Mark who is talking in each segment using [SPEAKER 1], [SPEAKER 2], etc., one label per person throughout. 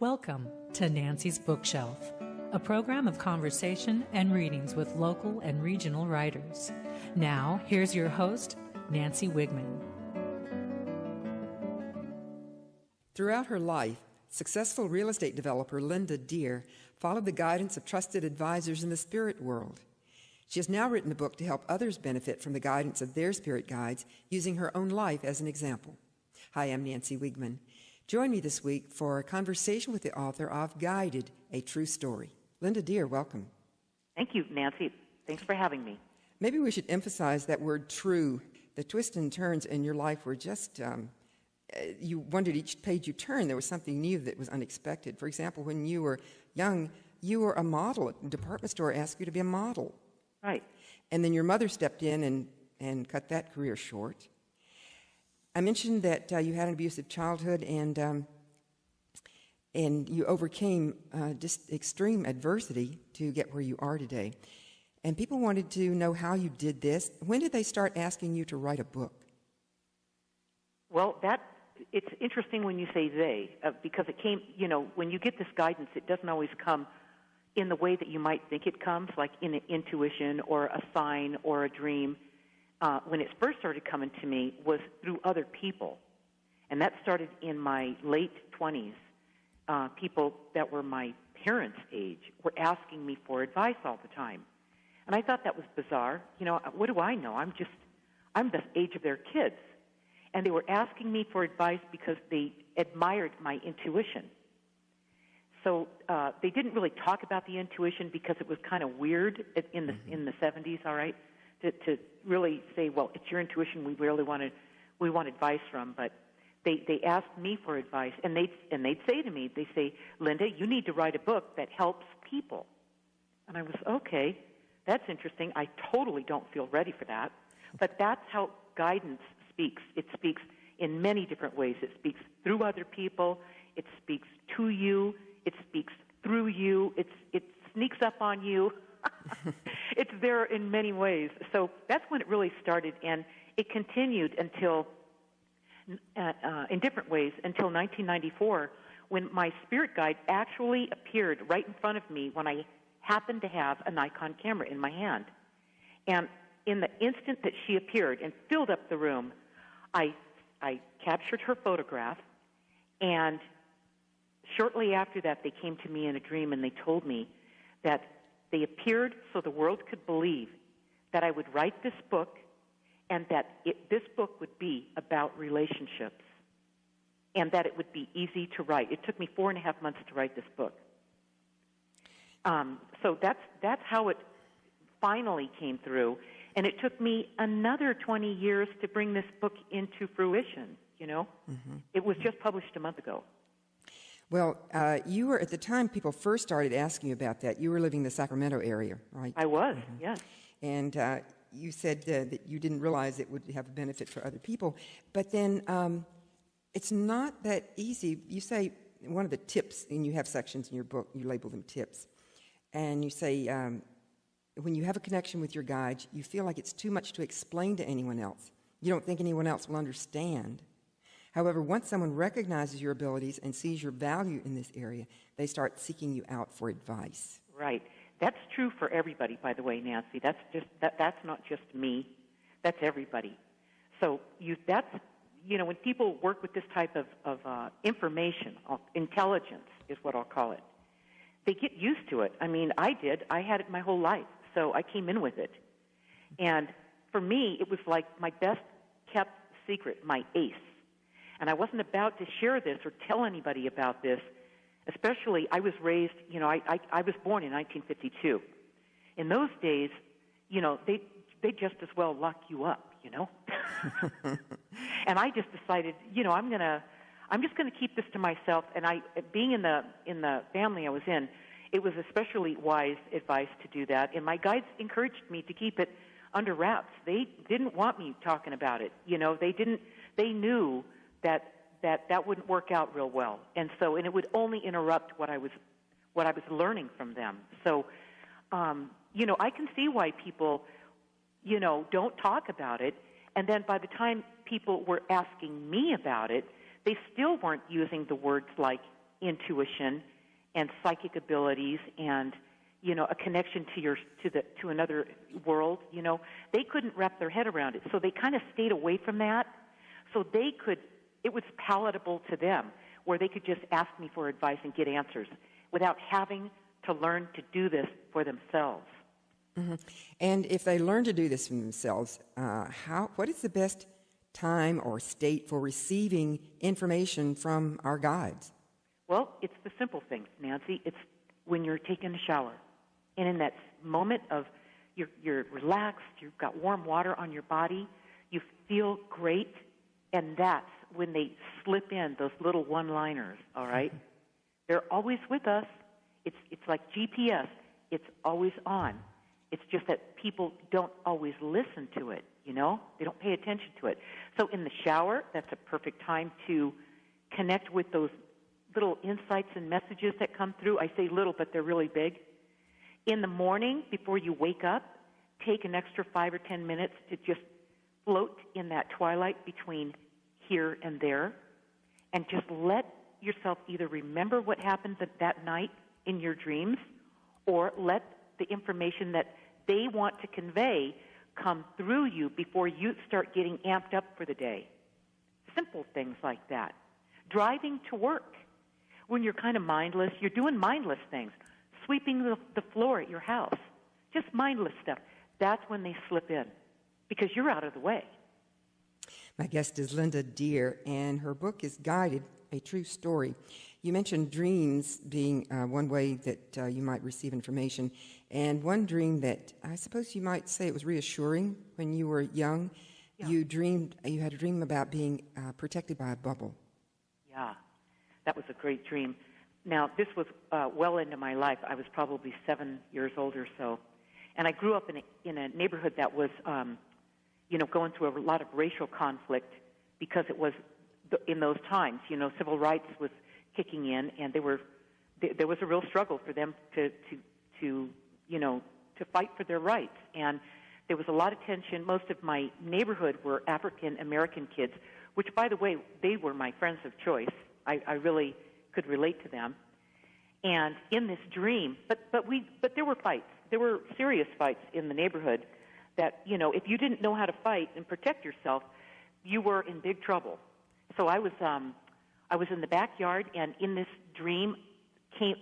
[SPEAKER 1] Welcome to Nancy's Bookshelf, a program of conversation and readings with local and regional writers. Now, here's your host, Nancy Wigman.
[SPEAKER 2] Throughout her life, successful real estate developer Linda Deir followed the guidance of trusted advisors in the spirit world. She has now written a book to help others benefit from the guidance of their spirit guides, using her own life as an example. Hi, I'm Nancy Wigman. Join me this week for a conversation with the author of Guided, A True Story. Linda Deir, welcome.
[SPEAKER 3] Thank you, Nancy. Thanks for having me.
[SPEAKER 2] Maybe we should emphasize that word true. The twists and turns in your life were just, you wondered each page you turned, there was something new that was unexpected. For example, when you were young, you were a model. A department store asked you to be a model.
[SPEAKER 3] Right.
[SPEAKER 2] And then your mother stepped in and cut that career short. I mentioned that you had an abusive childhood and you overcame just extreme adversity to get where you are today. And people wanted to know how you did this. When did they start asking you to write a book?
[SPEAKER 3] Well, it's interesting when you say they, because it came, when you get this guidance, it doesn't always come in the way that you might think it comes, like in an intuition or a sign or a dream. When it first started coming to me was through other people. And that started in my late 20s. People that were my parents' age were asking me for advice all the time. And I thought that was bizarre. What do I know? I'm the age of their kids. And they were asking me for advice because they admired my intuition. So they didn't really talk about the intuition because it was kind of weird in the 70s, all right? To really say, well, it's your intuition we want advice from, but they asked me for advice, and they'd say to me, they say, Linda, you need to write a book that helps people. And I was, okay, that's interesting. I totally don't feel ready for that. But that's how guidance speaks. It speaks in many different ways. It speaks through other people. It speaks to you. It speaks through you. It sneaks up on you. It's there in many ways. So that's when it really started, and it continued until, in different ways, until 1994, when my spirit guide actually appeared right in front of me when I happened to have a Nikon camera in my hand. And in the instant that she appeared and filled up the room, I captured her photograph, and shortly after that, they came to me in a dream and they told me that they appeared so the world could believe that I would write this book and that this book would be about relationships and that it would be easy to write. It took me 4.5 months to write this book. So that's how it finally came through. And it took me another 20 years to bring this book into fruition, Mm-hmm. It was just published a month ago.
[SPEAKER 2] Well, you were, at the time people first started asking you about that, you were living in the Sacramento area, right?
[SPEAKER 3] I was,
[SPEAKER 2] mm-hmm.
[SPEAKER 3] Yes.
[SPEAKER 2] And you said that you didn't realize it would have a benefit for other people. But then it's not that easy. You say one of the tips, and you have sections in your book, you label them tips, and you say when you have a connection with your guide, you feel like it's too much to explain to anyone else. You don't think anyone else will understand. However, once someone recognizes your abilities and sees your value in this area, they start seeking you out for advice.
[SPEAKER 3] Right. That's true for everybody, by the way, Nancy. That's not just me. That's everybody. So when people work with this type of information, intelligence is what I'll call it, they get used to it. I mean, I did. I had it my whole life, so I came in with it. And for me, it was like my best kept secret, my ace. And I wasn't about to share this or tell anybody about this, especially I was raised, I was born in 1952. In those days, they just as well lock you up, And I just decided, I'm just going to keep this to myself. And being in the family I was in, it was especially wise advice to do that. And my guides encouraged me to keep it under wraps. They didn't want me talking about it. They knew that wouldn't work out real well, and it would only interrupt what I was learning from them. So, I can see why people, don't talk about it, and then by the time people were asking me about it, they still weren't using the words like intuition and psychic abilities and, you know, a connection to another world, you know, they couldn't wrap their head around it. So they kind of stayed away from that. So it was palatable to them, where they could just ask me for advice and get answers without having to learn to do this for themselves.
[SPEAKER 2] Mm-hmm. And if they learn to do this for themselves, what is the best time or state for receiving information from our guides?
[SPEAKER 3] Well, it's the simple things, Nancy. It's when you're taking a shower. And in that moment of you're relaxed, you've got warm water on your body, you feel great, and that's when they slip in those little one-liners, all right? They're always with us. It's like GPS. It's always on. It's just that people don't always listen to it, you know? They don't pay attention to it. So in the shower, that's a perfect time to connect with those little insights and messages that come through. I say little, but they're really big. In the morning, before you wake up, take an extra 5 or 10 minutes to just float in that twilight between here and there, and just let yourself either remember what happened that night in your dreams, or let the information that they want to convey come through you before you start getting amped up for the day. Simple things like that. Driving to work. When you're kind of mindless, you're doing mindless things. Sweeping the floor at your house. Just mindless stuff. That's when they slip in, because you're out of the way.
[SPEAKER 2] My guest is Linda Deir, and her book is Guided, A True Story. You mentioned dreams being one way that you might receive information, and one dream that I suppose you might say it was reassuring when you were young. Yeah. You had a dream about being protected by a bubble. Yeah,
[SPEAKER 3] that was a great dream. Now, this was well into my life. I was probably 7 years old or so, and I grew up in a neighborhood that was, going through a lot of racial conflict, because it was in those times. You know, civil rights was kicking in, and there was a real struggle for them to fight for their rights. And there was a lot of tension. Most of my neighborhood were African American kids, which, by the way, they were my friends of choice. I really could relate to them. And in this dream, but there were fights. There were serious fights in the neighborhood that, you know, if you didn't know how to fight and protect yourself, you were in big trouble. So I was in the backyard, and in this dream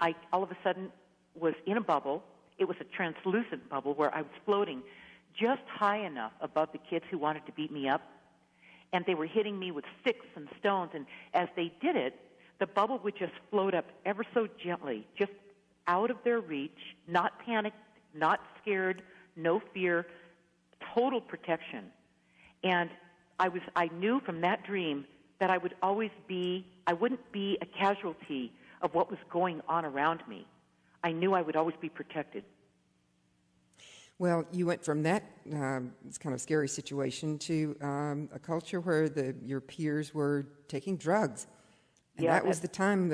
[SPEAKER 3] I all of a sudden was in a bubble. It was a translucent bubble where I was floating just high enough above the kids who wanted to beat me up, and they were hitting me with sticks and stones, and as they did it, the bubble would just float up ever so gently, just out of their reach, not panicked, not scared, no fear, total protection. And I knew from that dream that I wouldn't be a casualty of what was going on around me. I knew I would always be protected.
[SPEAKER 2] Well, you went from that kind of scary situation to a culture where your peers were taking drugs. And that was the time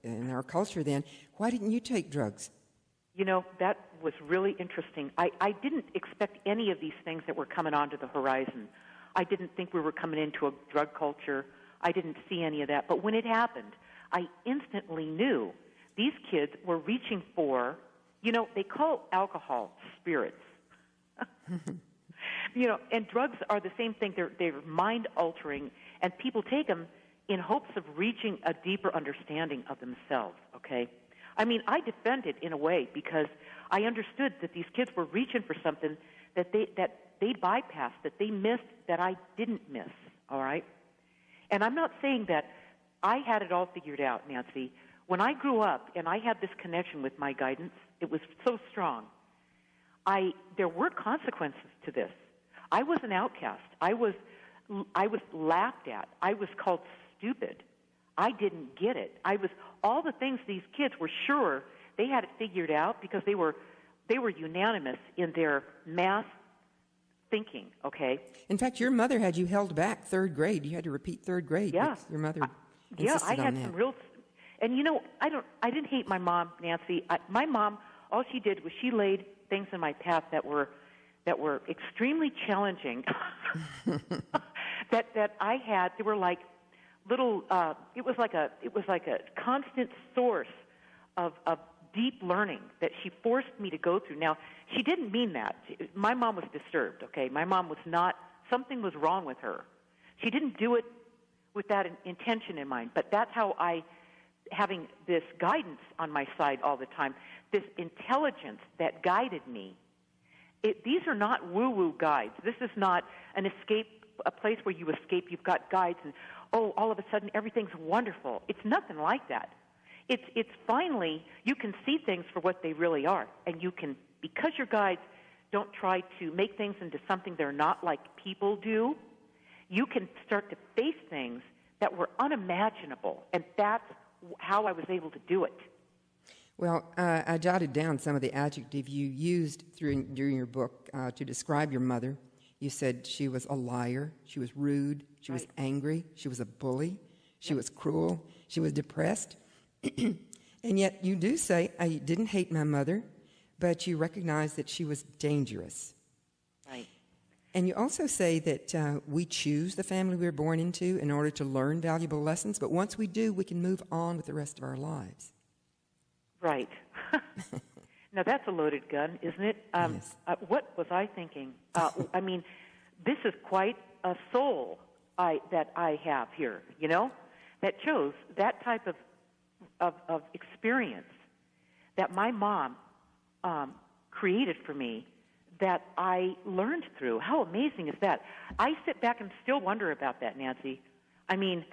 [SPEAKER 2] in our culture then. Why didn't you take drugs?
[SPEAKER 3] You know, that was really interesting. I didn't expect any of these things that were coming onto the horizon. I didn't think we were coming into a drug culture. I didn't see any of that. But when it happened, I instantly knew these kids were reaching for, you know, they call alcohol spirits. You know, and drugs are the same thing. They're mind-altering, and people take them in hopes of reaching a deeper understanding of themselves, okay? I mean, I defended in a way because I understood that these kids were reaching for something that they bypassed, that they missed, that I didn't miss, all right? And I'm not saying that I had it all figured out, Nancy. When I grew up and I had this connection with my guidance, it was so strong. There were consequences to this. I was an outcast. I was laughed at. I was called stupid. I didn't get it. All the things these kids were sure they had it figured out because they were unanimous in their math thinking, okay?
[SPEAKER 2] In fact, your mother had you held back third grade. You had to repeat third grade.
[SPEAKER 3] Yeah.
[SPEAKER 2] Your mother insisted
[SPEAKER 3] yeah, I had
[SPEAKER 2] on that.
[SPEAKER 3] some real, and you know, I didn't hate my mom, Nancy. My mom, all she did was she laid things in my path that were extremely challenging. that I had. They were like little. It was like a constant source of deep learning that she forced me to go through. Now, she didn't mean that. My mom was disturbed. Okay, my mom was not. Something was wrong with her. She didn't do it with that intention in mind. But that's how having this guidance on my side all the time, this intelligence that guided me. These are not woo-woo guides. This is not an escape, a place where you escape. You've got guides, and all of a sudden everything's wonderful. It's nothing like that. It's finally, you can see things for what they really are, and you can, because your guides don't try to make things into something they're not like people do, you can start to face things that were unimaginable, and that's how I was able to do it.
[SPEAKER 2] Well, I jotted down some of the adjectives you used during your book to describe your mother. You said she was a liar, she was rude, she was angry, she was a bully, she was cruel, she was depressed. And yet you do say, I didn't hate my mother, but you recognize that she was dangerous.
[SPEAKER 3] Right.
[SPEAKER 2] And you also say that we choose the family we were born into in order to learn valuable lessons, but once we do, we can move on with the rest of our lives.
[SPEAKER 3] Right. Now, that's a loaded gun, isn't it?
[SPEAKER 2] Yes.
[SPEAKER 3] What was I thinking? I mean, this is quite a soul that I have here, you know, that chose that type of experience that my mom created for me, that I learned through. How amazing is that? I sit back and still wonder about that, Nancy. I mean,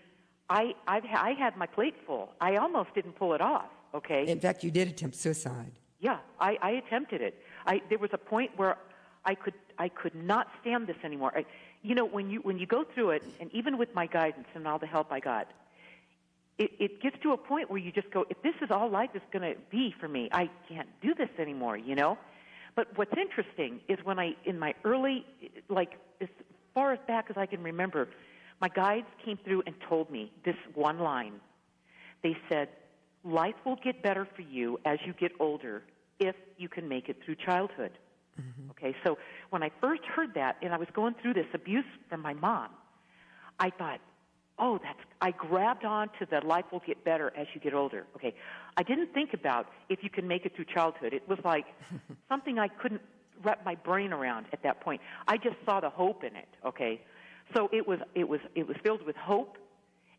[SPEAKER 3] I had my plate full. I almost didn't pull it off, okay?
[SPEAKER 2] In fact, you did attempt suicide.
[SPEAKER 3] Yeah, I attempted it. There was a point where I could not stand this anymore. You know, when you go through it, and even with my guidance and all the help I got, it gets to a point where you just go, if this is all life is going to be for me, I can't do this anymore, you know? But what's interesting is when in my early, like as far as back as I can remember, my guides came through and told me this one line. They said, life will get better for you as you get older if you can make it through childhood. Mm-hmm. Okay, so when I first heard that and I was going through this abuse from my mom, I thought, I grabbed on to the life will get better as you get older. Okay, I didn't think about if you can make it through childhood. It was like something I couldn't wrap my brain around at that point. I just saw the hope in it. Okay, so it was filled with hope,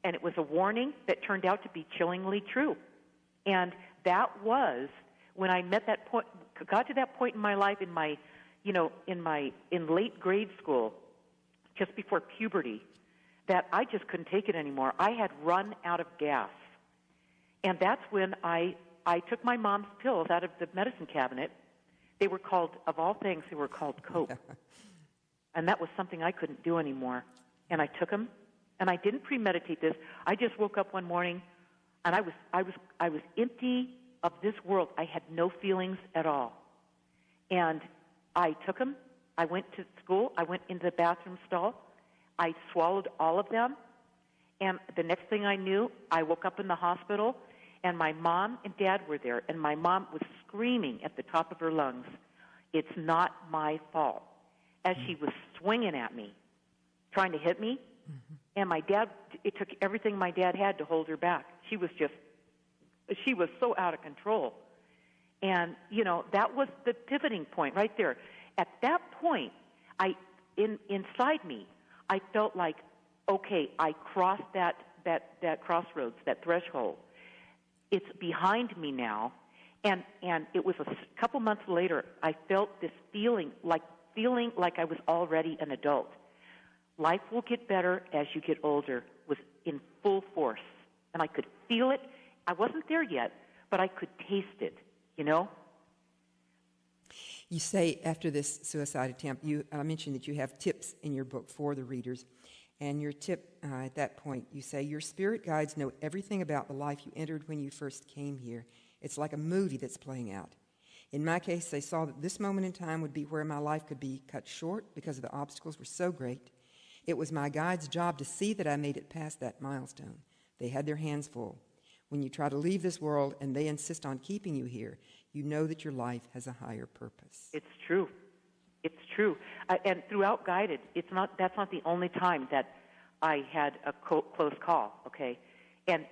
[SPEAKER 3] and it was a warning that turned out to be chillingly true. And that was when I got to that point in my life, in late grade school, just before puberty, that I just couldn't take it anymore. I had run out of gas. And that's when I took my mom's pills out of the medicine cabinet. They were called, of all things, they were called Coke. And that was something I couldn't do anymore. And I took them, and I didn't premeditate this. I just woke up one morning, and I was empty of this world. I had no feelings at all. And I took them. I went to school. I went into the bathroom stall. I swallowed all of them, and the next thing I knew, I woke up in the hospital, and my mom and dad were there, and my mom was screaming at the top of her lungs, "It's not my fault," as she was swinging at me, trying to hit me. Mm-hmm. And my dad, it took everything my dad had to hold her back. She was so out of control. And, you know, that was the pivoting point right there. At that point, inside me, I felt like, okay, I crossed that crossroads, that threshold. It's behind me now, and it was a couple months later. I felt this feeling like I was already an adult. Life will get better as you get older was in full force, and I could feel it. I wasn't there yet, but I could taste it. You know.
[SPEAKER 2] You say after this suicide attempt, you mentioned that you have tips in your book for the readers. And your tip at that point, you say, your spirit guides know everything about the life you entered when you first came here. It's like a movie that's playing out. In my case, they saw that this moment in time would be where my life could be cut short because the obstacles were so great. It was my guide's job to see that I made it past that milestone. They had their hands full. When you try to leave this world and they insist on keeping you here, you know that your life has a higher purpose.
[SPEAKER 3] It's true. It's true. And throughout Guided, that's not the only time that I had a close call, okay? And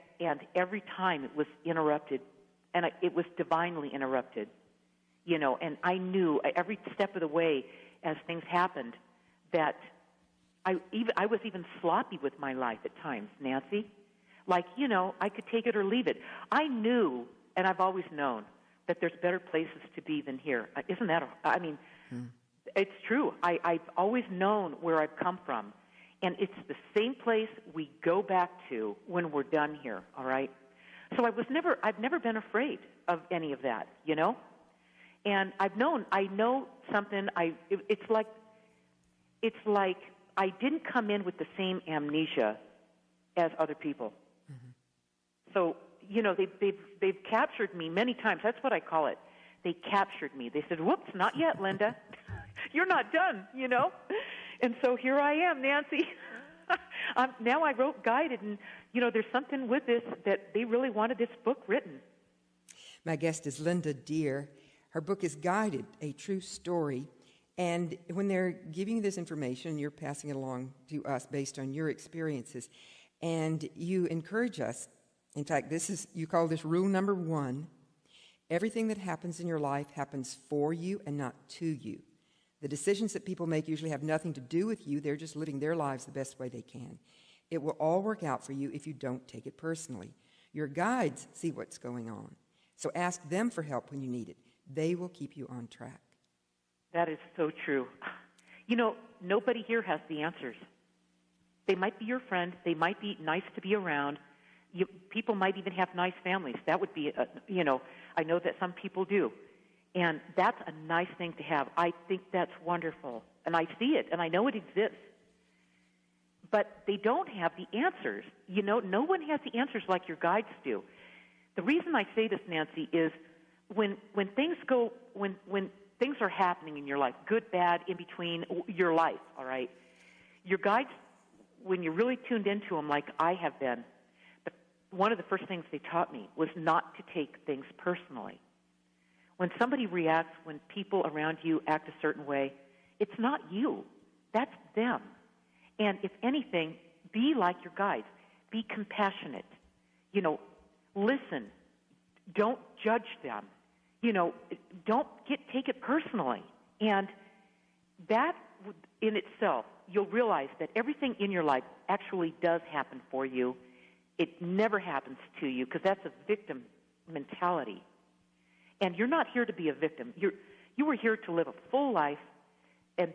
[SPEAKER 3] every time it was interrupted, and it was divinely interrupted, and I knew every step of the way as things happened that I was even sloppy with my life at times, Nancy. Like, I could take it or leave it. I knew, and I've always known, that there's better places to be than here. Isn't that, it's true. I've always known where I've come from. And it's the same place we go back to when we're done here, all right? So I've never been afraid of any of that, And I know something, it's like I didn't come in with the same amnesia as other people. Mm-hmm. So, they've captured me many times. That's what I call it. They captured me. They said, whoops, not yet, Linda. You're not done, And so here I am, Nancy. Now I wrote Guided, and, there's something with this that they really wanted this book written.
[SPEAKER 2] My guest is Linda Deir. Her book is Guided, a True Story. And when they're giving you this information, you're passing it along to us based on your experiences. And you encourage us. In fact, you call this rule number 1. Everything that happens in your life happens for you and not to you. The decisions that people make usually have nothing to do with you. They're just living their lives the best way they can. It will all work out for you if you don't take it personally. Your guides see what's going on. So ask them for help when you need it. They will keep you on track.
[SPEAKER 3] That is so true. Nobody here has the answers. They might be your friend. They might be nice to be around. People might even have nice families. That would be, I know that some people do. And that's a nice thing to have. I think that's wonderful. And I see it, and I know it exists. But they don't have the answers. No one has the answers like your guides do. The reason I say this, Nancy, is when things are happening in your life, good, bad, in between your life, all right, your guides, when you're really tuned into them like I have been, one of the first things they taught me was not to take things personally. When somebody reacts, when people around you act a certain way, it's not you. That's them. And if anything, be like your guides. Be compassionate. Listen. Don't judge them. Don't take it personally. And that in itself, you'll realize that everything in your life actually does happen for you. It never happens to you because that's a victim mentality. And you're not here to be a victim. You were here to live a full life, and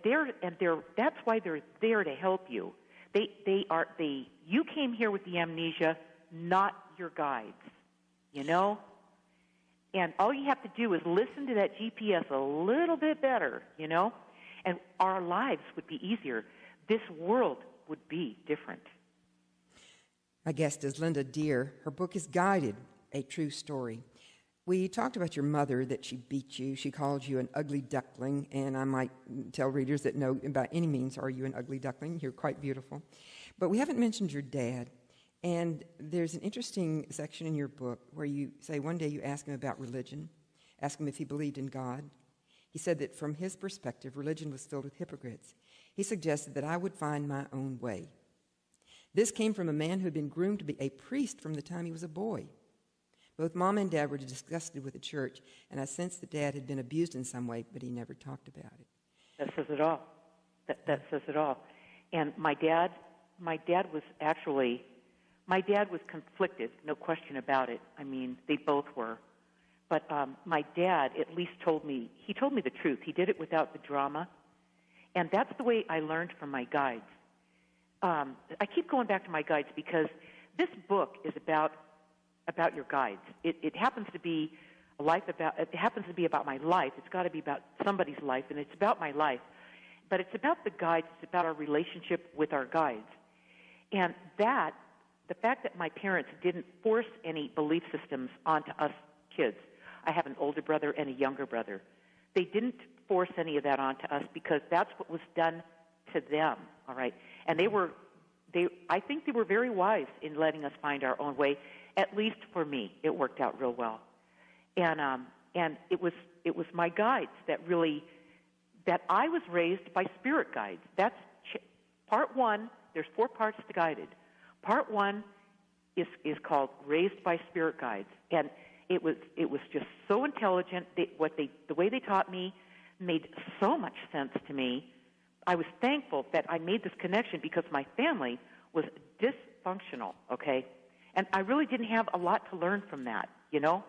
[SPEAKER 3] that's why they're there to help you. You came here with the amnesia, not your guides. And all you have to do is listen to that GPS a little bit better, and our lives would be easier. This world would be different.
[SPEAKER 2] My guest is Linda Deir. Her book is Guided, a True Story. We talked about your mother, that she beat you. She called you an ugly duckling, and I might tell readers that no, by any means are you an ugly duckling. You're quite beautiful. But we haven't mentioned your dad. And there's an interesting section in your book where you say one day you asked him about religion, asked him if he believed in God. He said that from his perspective, religion was filled with hypocrites. He suggested that I would find my own way. This came from a man who had been groomed to be a priest from the time he was a boy. Both Mom and Dad were disgusted with the church, and I sensed that Dad had been abused in some way, but he never talked about it.
[SPEAKER 3] That says it all. That says it all. And my dad was conflicted, no question about it. I mean, they both were. But my dad at least told me the truth. He did it without the drama. And that's the way I learned from my guides. I keep going back to my guides because this book is about your guides. It happens to be about my life. It's got to be about somebody's life, and it's about my life. But it's about the guides. It's about our relationship with our guides. And the fact that my parents didn't force any belief systems onto us kids. I have an older brother and a younger brother. They didn't force any of that onto us because that's what was done to them, all right? And I think they were very wise in letting us find our own way. At least for me, it worked out real well. And it was my guides that I was raised by spirit guides. That's part 1 there's 4 parts to Guided. Part 1 is called Raised by Spirit Guides, and it was just so intelligent. The way they taught me made so much sense to me. I was thankful that I made this connection because my family was dysfunctional, okay? And I really didn't have a lot to learn from that, you know?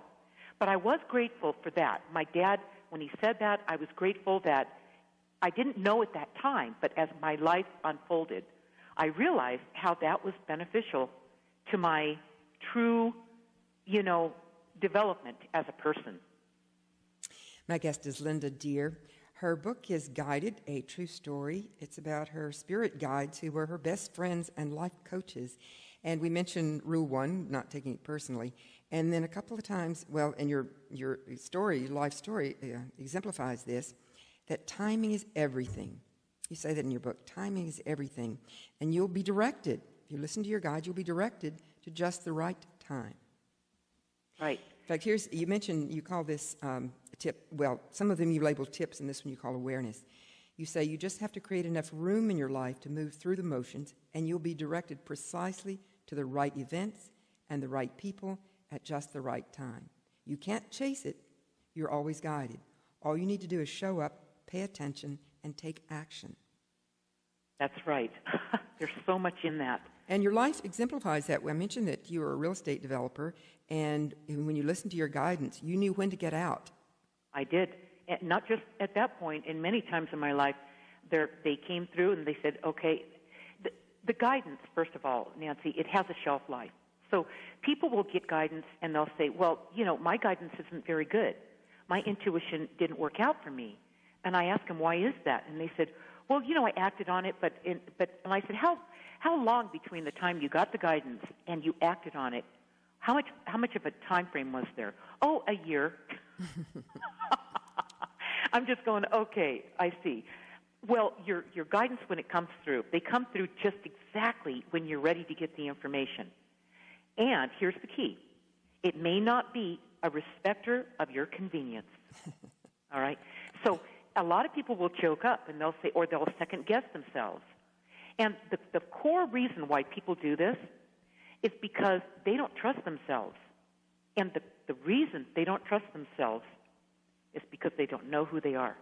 [SPEAKER 3] But I was grateful for that. My dad, when he said that, I was grateful that I didn't know at that time, but as my life unfolded, I realized how that was beneficial to my true, development as a person.
[SPEAKER 2] My guest is Linda Deir. Her book is Guided, a True Story. It's about her spirit guides who were her best friends and life coaches. And we mentioned Rule 1, not taking it personally. And then a couple of times, and your story, life story, exemplifies this, that timing is everything. You say that in your book. Timing is everything. And you'll be directed. If you listen to your guide, you'll be directed to just the right time.
[SPEAKER 3] Right.
[SPEAKER 2] In fact, you mentioned, you call this a tip. Well, some of them you label tips, and this one you call awareness. You say you just have to create enough room in your life to move through the motions, and you'll be directed precisely to the right events and the right people at just the right time. You can't chase it. You're always guided. All you need to do is show up, pay attention, and take action.
[SPEAKER 3] That's right. There's so much in that.
[SPEAKER 2] And your life exemplifies that. I mentioned that you were a real estate developer, and when you listened to your guidance, you knew when to get out.
[SPEAKER 3] I did. And not just at that point, and many times in my life, they came through and they said, okay, the guidance, first of all, Nancy, it has a shelf life. So people will get guidance and they'll say, well, my guidance isn't very good. My intuition didn't work out for me. And I asked them, why is that? And they said, well, I acted on it, and I said, how long between the time you got the guidance and you acted on it? How much of a time frame was there? Oh, a year. I'm just going, okay, I see. Well, your guidance when it comes through, they come through just exactly when you're ready to get the information. And here's the key. It may not be a respecter of your convenience. All right? So a lot of people will choke up and they'll say, or they'll second guess themselves. And the core reason why people do this is because they don't trust themselves. And the reason they don't trust themselves is because they don't know who they are.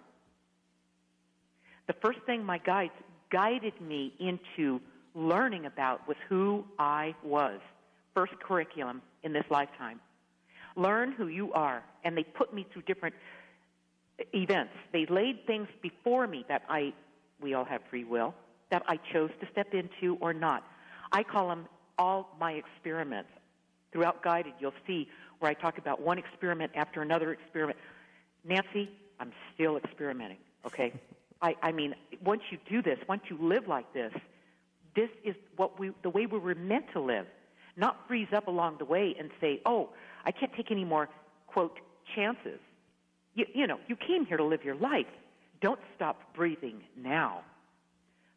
[SPEAKER 3] The first thing my guides guided me into learning about was who I was. First curriculum in this lifetime. Learn who you are. And they put me through different events. They laid things before me that we all have free will, that I chose to step into or not. I call them all my experiments. Throughout Guided, you'll see where I talk about one experiment after another experiment. Nancy, I'm still experimenting, okay? I mean, once you do this, once you live like this is the way we were meant to live. Not freeze up along the way and say, oh, I can't take any more, quote, chances. You came here to live your life. Don't stop breathing now.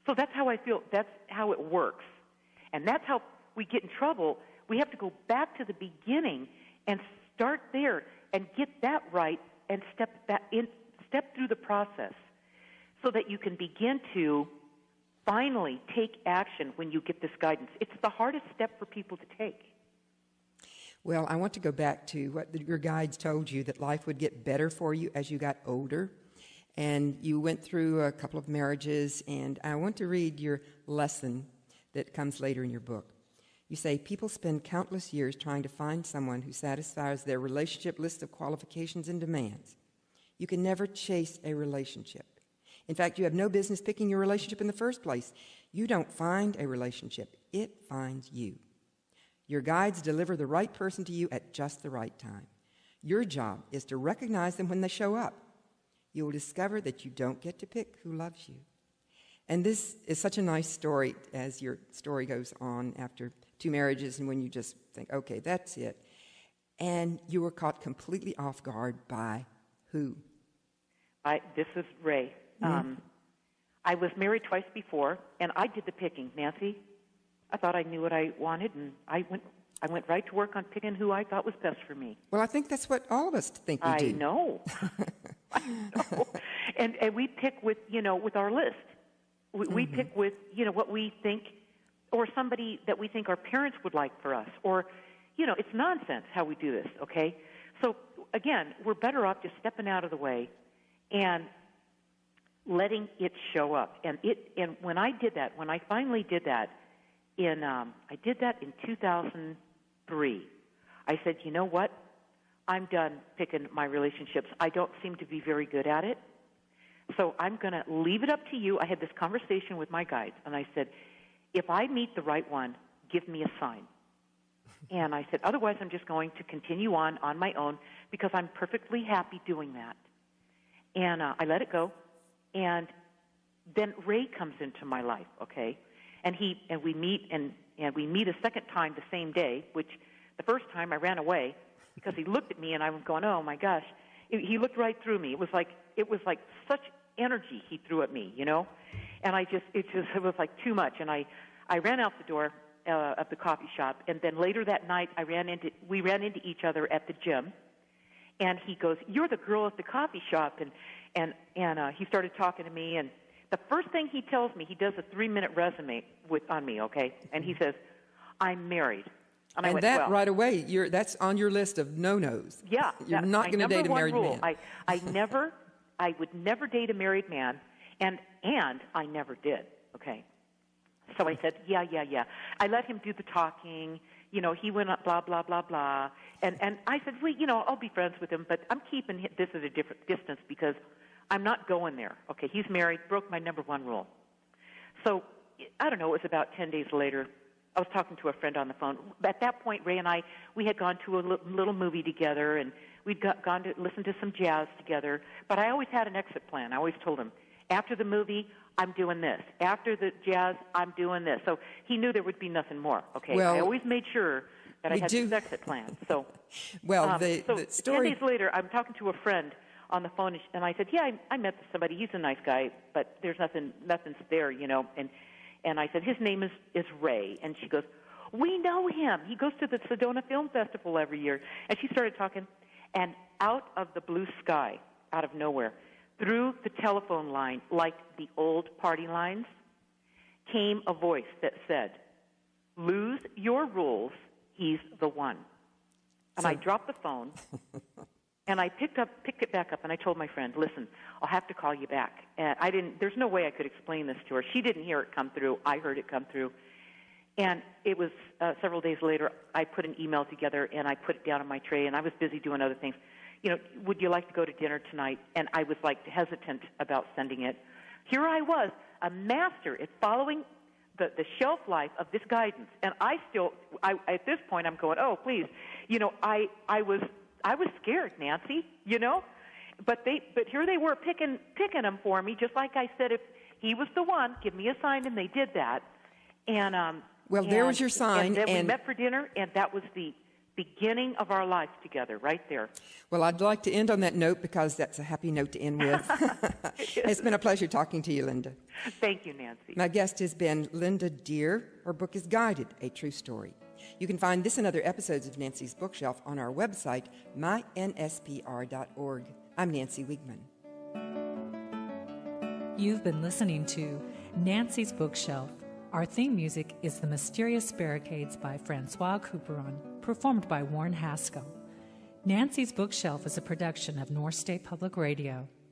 [SPEAKER 3] So that's how I feel. That's how it works. And that's how we get in trouble. We have to go back to the beginning and start there and get that right and step through the process so that you can begin to finally take action when you get this guidance. It's the hardest step for people to take.
[SPEAKER 2] Well, I want to go back to what your guides told you, that life would get better for you as you got older. And you went through a couple of marriages, and I want to read your lesson that comes later in your book. You say, people spend countless years trying to find someone who satisfies their relationship list of qualifications and demands. You can never chase a relationship. In fact, you have no business picking your relationship in the first place. You don't find a relationship. It finds you. Your guides deliver the right person to you at just the right time. Your job is to recognize them when they show up. You will discover that you don't get to pick who loves you. And this is such a nice story as your story goes on after 2 marriages and when you just think, okay, that's it. And you were caught completely off guard by who?
[SPEAKER 3] This is Ray. Mm-hmm. I was married twice before, and I did the picking. Nancy, I thought I knew what I wanted, and I went right to work on picking who I thought was best for me.
[SPEAKER 2] Well, I think that's what all of us think we do.
[SPEAKER 3] I know. I know. And we pick with our list. We pick with, what we think or somebody that we think our parents would like for us, or, it's nonsense how we do this, okay? So, again, we're better off just stepping out of the way and letting it show up. And when I did that, when I finally did that I did that in 2003, I said, you know what? I'm done picking my relationships. I don't seem to be very good at it. So I'm going to leave it up to you. I had this conversation with my guides, and I said, if I meet the right one, give me a sign. And I said, otherwise I'm just going to continue on my own because I'm perfectly happy doing that. And I let it go. And then Ray comes into my life, okay? And we meet a second time the same day, which the first time I ran away because he looked at me and I was going, oh my gosh. He looked right through me. It was like such energy he threw at me, And it was like too much. And I ran out the door of the coffee shop, and then later that night we ran into each other at the gym. And he goes, "You're the girl at the coffee shop," and he started talking to me. And the first thing he tells me, he does a 3-minute resume on me, okay? And he says, "I'm married." And I went,
[SPEAKER 2] that right away, that's on your list of no-nos.
[SPEAKER 3] Yeah,
[SPEAKER 2] you're not going to date a married
[SPEAKER 3] rule.
[SPEAKER 2] man.
[SPEAKER 3] I would never date a married man, and I never did. Okay, so I said, yeah. I let him do the talking. He went up, blah blah blah blah, and I said, well, I'll be friends with him, but I'm keeping this at a different distance because I'm not going there. Okay, he's married, broke my number one rule. So I don't know. It was about 10 days later. I was talking to a friend on the phone. At that point, Ray and I, we had gone to a little movie together, and we'd gone to listen to some jazz together. But I always had an exit plan. I always told him, after the movie, I'm doing this. After the jazz, I'm doing this. So he knew there would be nothing more. Okay,
[SPEAKER 2] well,
[SPEAKER 3] I always made sure that I had this exit plan. So,
[SPEAKER 2] well,
[SPEAKER 3] the
[SPEAKER 2] story.
[SPEAKER 3] 10 days later, I'm talking to a friend on the phone, and I said, yeah, I met somebody. He's a nice guy, but there's nothing's there, And I said, his name is Ray. And she goes, we know him. He goes to the Sedona Film Festival every year. And she started talking. And out of the blue sky, out of nowhere, through the telephone line, like the old party lines, came a voice that said, lose your rules, he's the one. And I dropped the phone. And I picked it back up, and I told my friend, listen, I'll have to call you back. And there's no way I could explain this to her. She didn't hear it come through. I heard it come through. And it was several days later, I put an email together, and I put it down on my tray, and I was busy doing other things. Would you like to go to dinner tonight? And I was, hesitant about sending it. Here I was, a master at following the shelf life of this guidance. And at this point, I'm going, oh, please. I was scared, Nancy, but here they were picking them for me, just like I said, if he was the one, give me a sign, and they did that. And
[SPEAKER 2] there was your sign.
[SPEAKER 3] And then we met for dinner, and that was the beginning of our life together, right there.
[SPEAKER 2] Well, I'd like to end on that note because that's a happy note to end with. It's been a pleasure talking to you, Linda.
[SPEAKER 3] Thank you, Nancy.
[SPEAKER 2] My guest has been Linda Deir. Her book is Guided, A True Story. You can find this and other episodes of Nancy's Bookshelf on our website, mynspr.org. I'm Nancy Wiegman.
[SPEAKER 1] You've been listening to Nancy's Bookshelf. Our theme music is The Mysterious Barricades by Francois Couperon, performed by Warren Haskell. Nancy's Bookshelf is a production of North State Public Radio.